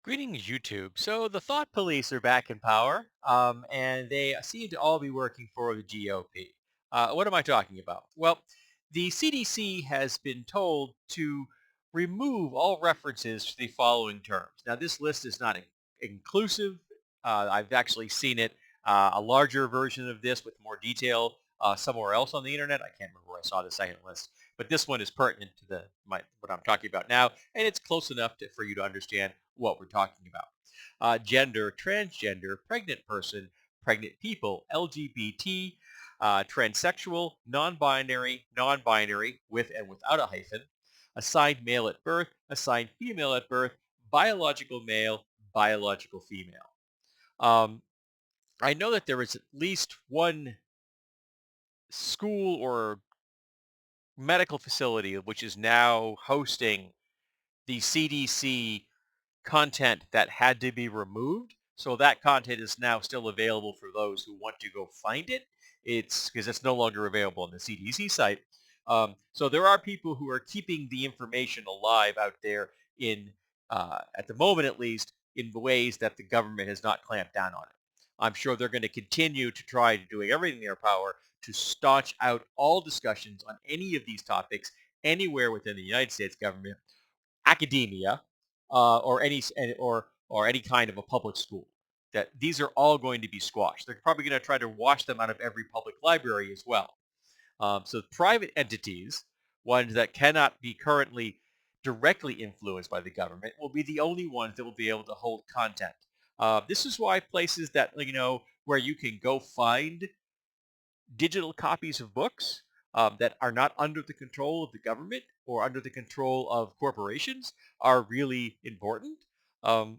Greetings, YouTube. So the thought police are back in power, and they seem to all be working for the GOP. What am I talking about? Well, the CDC has been told to remove all references to the following terms. Now, this list is not inclusive. I've actually seen it, a larger version of this with more detail somewhere else on the internet. I can't remember where I saw the second list, but this one is pertinent to what I'm talking about now, and it's close enough for you to understand what we're talking about. Gender, transgender, pregnant person, pregnant people, LGBT, transsexual, non-binary, non-binary, with and without a hyphen, assigned male at birth, assigned female at birth, biological male, biological female. Um, I know that there is at least one school or medical facility which is now hosting the CDC content that had to be removed. So that content is now still available for those who want to go find it. It's because it's no longer available on the CDC site. So there are people who are keeping the information alive out there in, at the moment at least, in ways that the government has not clamped down on it. I'm sure they're going to continue to try to doing everything in their power to staunch out all discussions on any of these topics anywhere within the United States government, academia, or any kind of a public school. That these are all going to be squashed. They're probably going to try to wash them out of every public library as well. So private entities, ones that cannot be currently directly influenced by the government, will be the only ones that will be able to hold content. This is why places that where you can go find digital copies of books that are not under the control of the government or under the control of corporations are really important. Um,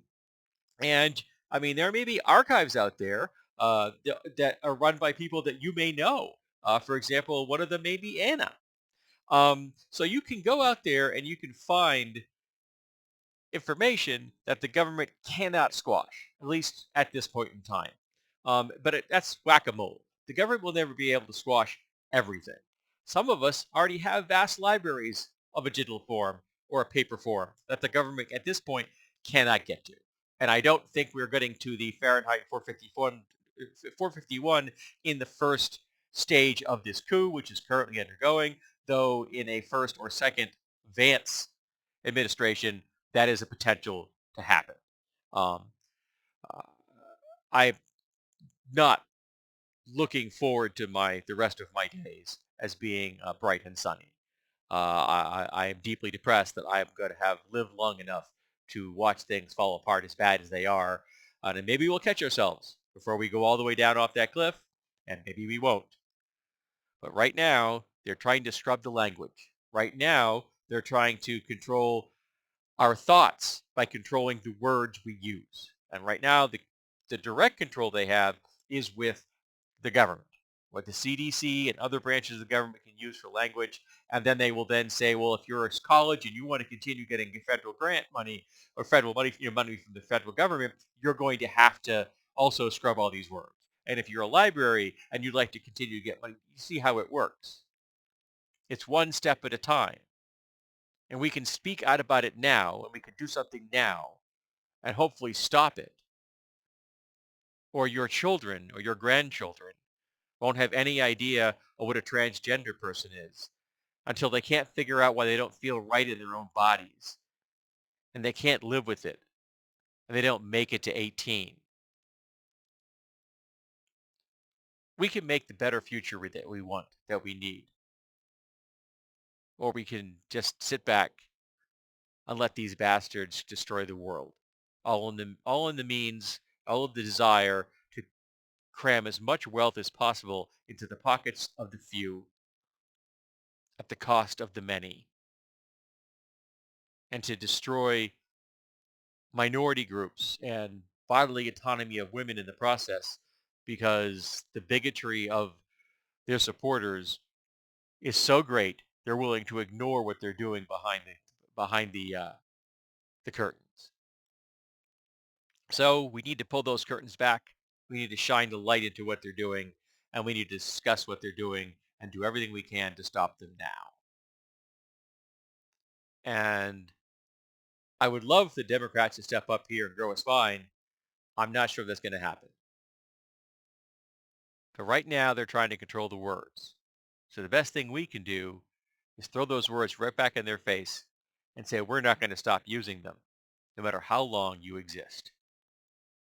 and I mean, there may be archives out there that are run by people that you may know. For example, one of them may be Anna. So you can go out there and you can find information that the government cannot squash, at least at this point in time. That's whack-a-mole. The government will never be able to squash everything. Some of us already have vast libraries of a digital form or a paper form that the government at this point cannot get to. And I don't think we're getting to the Fahrenheit 451 in the first stage of this coup, which is currently undergoing, though in a first or second Vance administration, that is a potential to happen. Um, uh, I'm not looking forward to the rest of my days as being bright and sunny. I am deeply depressed that I'm going to have lived long enough to watch things fall apart as bad as they are, and then maybe we'll catch ourselves before we go all the way down off that cliff, and maybe we won't. But right now, they're trying to scrub the language. Right now, they're trying to control our thoughts by controlling the words we use. And right now, the direct control they have is with the government, what the CDC and other branches of the government can use for language. And then they will then say, well, if you're a college and you want to continue getting federal grant money or federal money, money from the federal government, you're going to have to also scrub all these words. And if you're a library and you'd like to continue to get money, you see how it works. It's one step at a time. And we can speak out about it now, and we can do something now and hopefully stop it. Or your children or your grandchildren won't have any idea of what a transgender person is until they can't figure out why they don't feel right in their own bodies and they can't live with it and they don't make it to 18. We can make the better future that we want, that we need. Or we can just sit back and let these bastards destroy the world. All in the means, all of the desire to cram as much wealth as possible into the pockets of the few at the cost of the many, and to destroy minority groups and bodily autonomy of women in the process because the bigotry of their supporters is so great they're willing to ignore what they're doing behind the curtains. So we need to pull those curtains back. We need to shine the light into what they're doing, and we need to discuss what they're doing and do everything we can to stop them now. And I would love the Democrats to step up here and grow a spine. I'm not sure that's going to happen. But right now, they're trying to control the words. So the best thing we can do is throw those words right back in their face and say, we're not going to stop using them, no matter how long you exist.